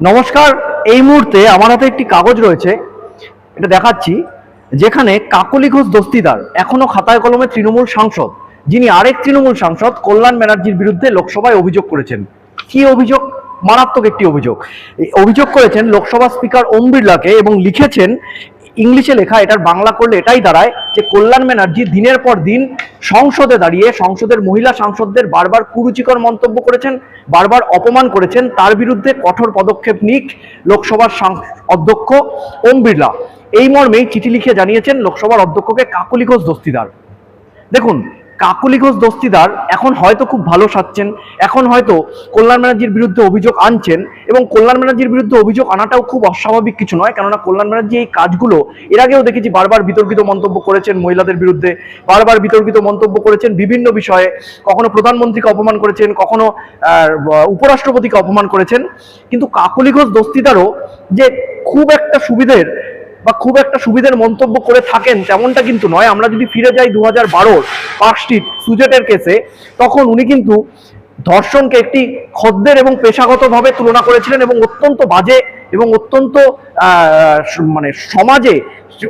নমস্কার। এই মুহূর্তে আমার হাতে একটি কাগজ রয়েছে, এটা দেখাচ্ছি, যেখানে কাকলি ঘোষ দস্তিদার এখনো খাতায় কলমে তৃণমূল সাংসদ, যিনি আরেক তৃণমূল সাংসদ কল্যাণ ব্যানার্জির বিরুদ্ধে লোকসভায় অভিযোগ করেছেন। কি অভিযোগ? মারাত্মক একটি অভিযোগ। অভিযোগ করেছেন লোকসভা স্পিকার ওম বিড়লাকে এবং লিখেছেন, ইংলিশে লেখা, এটার বাংলা করলে এটাই দাঁড়ায় যে কল্যাণ ব্যানার্জি দিনের পর দিন সংসদে দাঁড়িয়ে সংসদের মহিলা সাংসদদের বারবার কুরুচিকর মন্তব্য করেছেন, বারবার অপমান করেছেন, তার বিরুদ্ধে কঠোর পদক্ষেপ নিক লোকসভার অধ্যক্ষ ওম বিড়লা। এই মর্মেই চিঠি লিখে জানিয়েছেন লোকসভার অধ্যক্ষকে কাকলি ঘোষ দস্তিদার। দেখুন, কাকলি ঘোষ দস্তিদার এখন হয়তো খুব ভালো সাজছেন, এখন হয়তো কল্যাণ ব্যানার্জির বিরুদ্ধে অভিযোগ আনছেন, এবং কল্যাণ ব্যানার্জির বিরুদ্ধে অভিযোগ আনাটাও খুব অস্বাভাবিক কিছু নয়, কেননা কল্যাণ ব্যানার্জি এই কাজগুলো এর আগেও দেখেছি বারবার বিতর্কিত মন্তব্য করেছেন মহিলাদের বিরুদ্ধে, বারবার বিতর্কিত মন্তব্য করেছেন বিভিন্ন বিষয়ে, কখনো প্রধানমন্ত্রীকে অপমান করেছেন, কখনো উপরাষ্ট্রপতিকে অপমান করেছেন। কিন্তু কাকলি ঘোষ দস্তিদারও যে খুব একটা সুবিধের মন্তব্য করে থাকেন তেমনটা কিন্তু নয়। আমরা যদি ফিরে যাই 2012 পার্ক স্ট্রিট সুজেটের কেসে, তখন উনি কিন্তু ধর্ষণকে একটি খদ্দের এবং পেশাগতভাবে তুলনা করেছিলেন, এবং অত্যন্ত বাজে এবং অত্যন্ত মানে সমাজে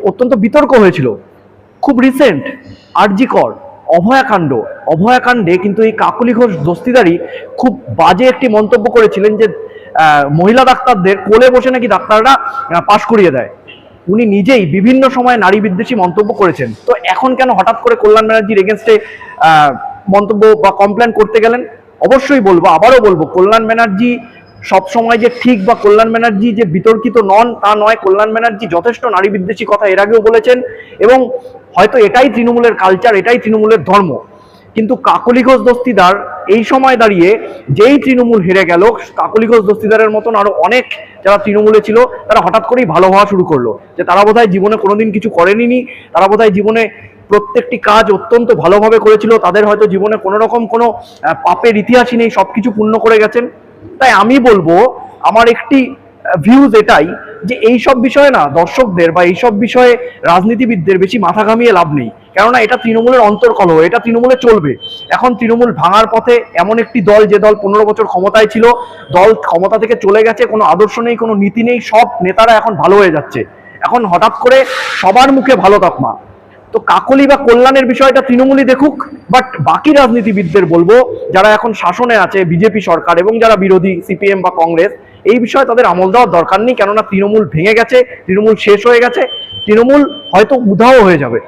অত্যন্ত বিতর্ক হয়েছিল। খুব রিসেন্ট আরজি কর অভয়াকাণ্ডে কিন্তু এই কাকলি ঘোষ দস্তিদারি খুব বাজে একটি মন্তব্য করেছিলেন যে মহিলা ডাক্তারদের কোলে বসে নাকি ডাক্তাররা পাশ করিয়ে দেয়। উনি নিজেই বিভিন্ন সময় নারী বিদ্বেষী মন্তব্য করেছেন। তো এখন কেন হঠাৎ করে কল্যাণ ব্যানার্জির এগেনস্টে মন্তব্য বা কমপ্লেন করতে গেলেন? অবশ্যই বলবো, আবারও বলবো, কল্যাণ ব্যানার্জি সবসময় যে ঠিক বা কল্যাণ ব্যানার্জি যে বিতর্কিত নন তা নয়। কল্যাণ ব্যানার্জি যথেষ্ট নারী বিদ্বেষী কথা এর আগেও বলেছেন, এবং হয়তো এটাই তৃণমূলের কালচার, এটাই তৃণমূলের ধর্ম। কিন্তু কাকলি ঘোষ দস্তিদার এই সময় দাঁড়িয়ে, যেই তৃণমূল হেরে গেল, কাকলি ঘোষ দস্তিদারের মতন আরো অনেক যারা তৃণমূলে ছিল তারা হঠাৎ করেই ভালো হওয়া শুরু করলো, যে তারা বোধহয় জীবনে কোনোদিন কিছু করেনি, তারা বোধহয় জীবনে প্রত্যেকটি কাজ অত্যন্ত ভালোভাবে করেছিল, তাদের হয়তো জীবনে কোনো রকম কোনো পাপের ইতিহাসই নেই, সবকিছু পূর্ণ করে গেছেন। তাই আমি বলবো, আমার একটি ভিউজ এটাই, যে এই সব বিষয়ে না দর্শকদের বা এইসব বিষয়ে রাজনীতিবিদদের বেশি মাথা ঘামিয়ে লাভ নেই, কেননা এটা তৃণমূলের অন্তর্কলহ, এটা তৃণমূলে চলবে। এখন তৃণমূল ভাঙার পথে, এমন একটি দল যে দল 15 বছর ক্ষমতায় ছিল, দল ক্ষমতা থেকে চলে গেছে, কোনো আদর্শ নেই, কোনো নীতি নেই, সব নেতারা এখন ভালো হয়ে যাচ্ছে, এখন হঠাৎ করে সবার মুখে ভালো তকমা। তো কাকলি বা কল্যাণের বিষয়টা তৃণমূলই দেখুক, বাট বাকি রাজনীতিবিদদের বলবো, যারা এখন শাসনে আছে বিজেপি সরকার এবং যারা বিরোধী সিপিএম বা কংগ্রেস, এই বিষয়ে তাদের আমল দেওয়ার দরকার নেই, কেননা তৃণমূল ভেঙে গেছে, তৃণমূল শেষ হয়ে গেছে, তৃণমূল হয়তো উধাও হয়ে যাবে।